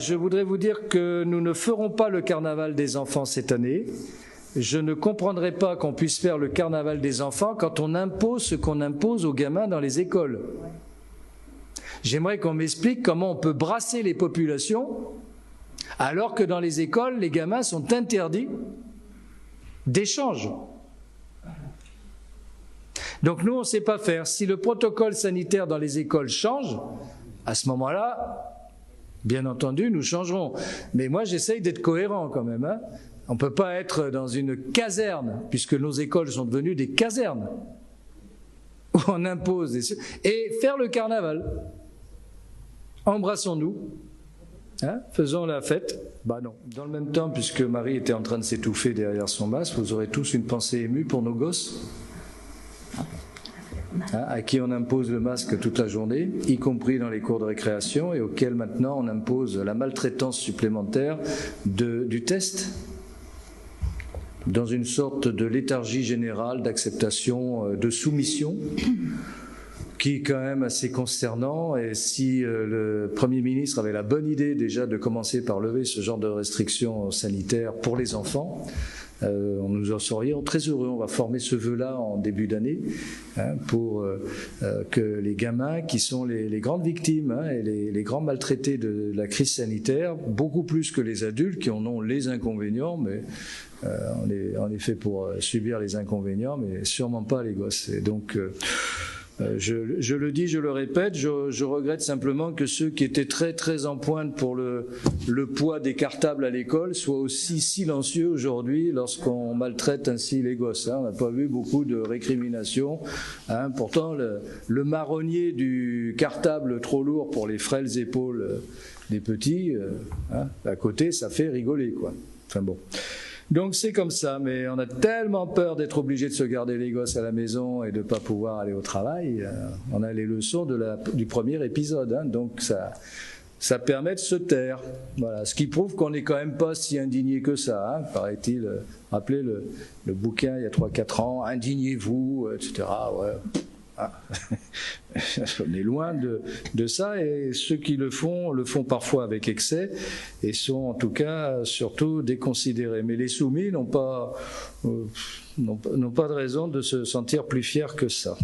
Je voudrais vous dire que nous ne ferons pas le carnaval des enfants cette année. Je ne comprendrai pas qu'on puisse faire le carnaval des enfants quand on impose ce qu'on impose aux gamins dans les écoles. J'aimerais qu'on m'explique comment on peut brasser les populations alors que dans les écoles, les gamins sont interdits d'échange. Donc nous, on ne sait pas faire. Si le protocole sanitaire dans les écoles change, à ce moment-là, bien entendu, nous changerons. Mais moi, j'essaye d'être cohérent quand même. Hein. On ne peut pas être dans une caserne, puisque nos écoles sont devenues des casernes, où on impose et faire le carnaval. Embrassons-nous, hein, faisons la fête. Bah non. Dans le même temps, puisque Marie était en train de s'étouffer derrière son masque, vous aurez tous une pensée émue pour nos gosses. Hein, à qui on impose le masque toute la journée, y compris dans les cours de récréation, et auxquels maintenant on impose la maltraitance supplémentaire du test, dans une sorte de léthargie générale d'acceptation, de soumission, qui est quand même assez consternant. Et si le Premier ministre avait la bonne idée déjà de commencer par lever ce genre de restrictions sanitaires pour les enfants, on nous en serions très heureux. On va former ce vœu-là en début d'année, hein, pour que les gamins qui sont les grandes victimes, hein, et les grands maltraités de la crise sanitaire, beaucoup plus que les adultes qui en ont les inconvénients, mais on est fait pour subir les inconvénients, mais sûrement pas les gosses. Et donc je le dis, je le répète, je regrette simplement que ceux qui étaient très très en pointe pour le poids des cartables à l'école soient aussi silencieux aujourd'hui lorsqu'on maltraite ainsi les gosses. Hein. On n'a pas vu beaucoup de récriminations. Hein. Pourtant, le marronnier du cartable trop lourd pour les frêles épaules des petits, hein, à côté, ça fait rigoler, quoi. Enfin bon. Donc c'est comme ça, mais on a tellement peur d'être obligé de se garder les gosses à la maison et de ne pas pouvoir aller au travail. On a les leçons du premier épisode, hein, donc ça permet de se taire. Voilà, ce qui prouve qu'on n'est quand même pas si indigné que ça, hein, paraît-il. Rappelez le bouquin il y a 3-4 ans, indignez-vous, etc. Ouais. Ah. On est loin de ça, et ceux qui le font parfois avec excès et sont en tout cas surtout déconsidérés. Mais les soumis n'ont pas de raison de se sentir plus fiers que ça.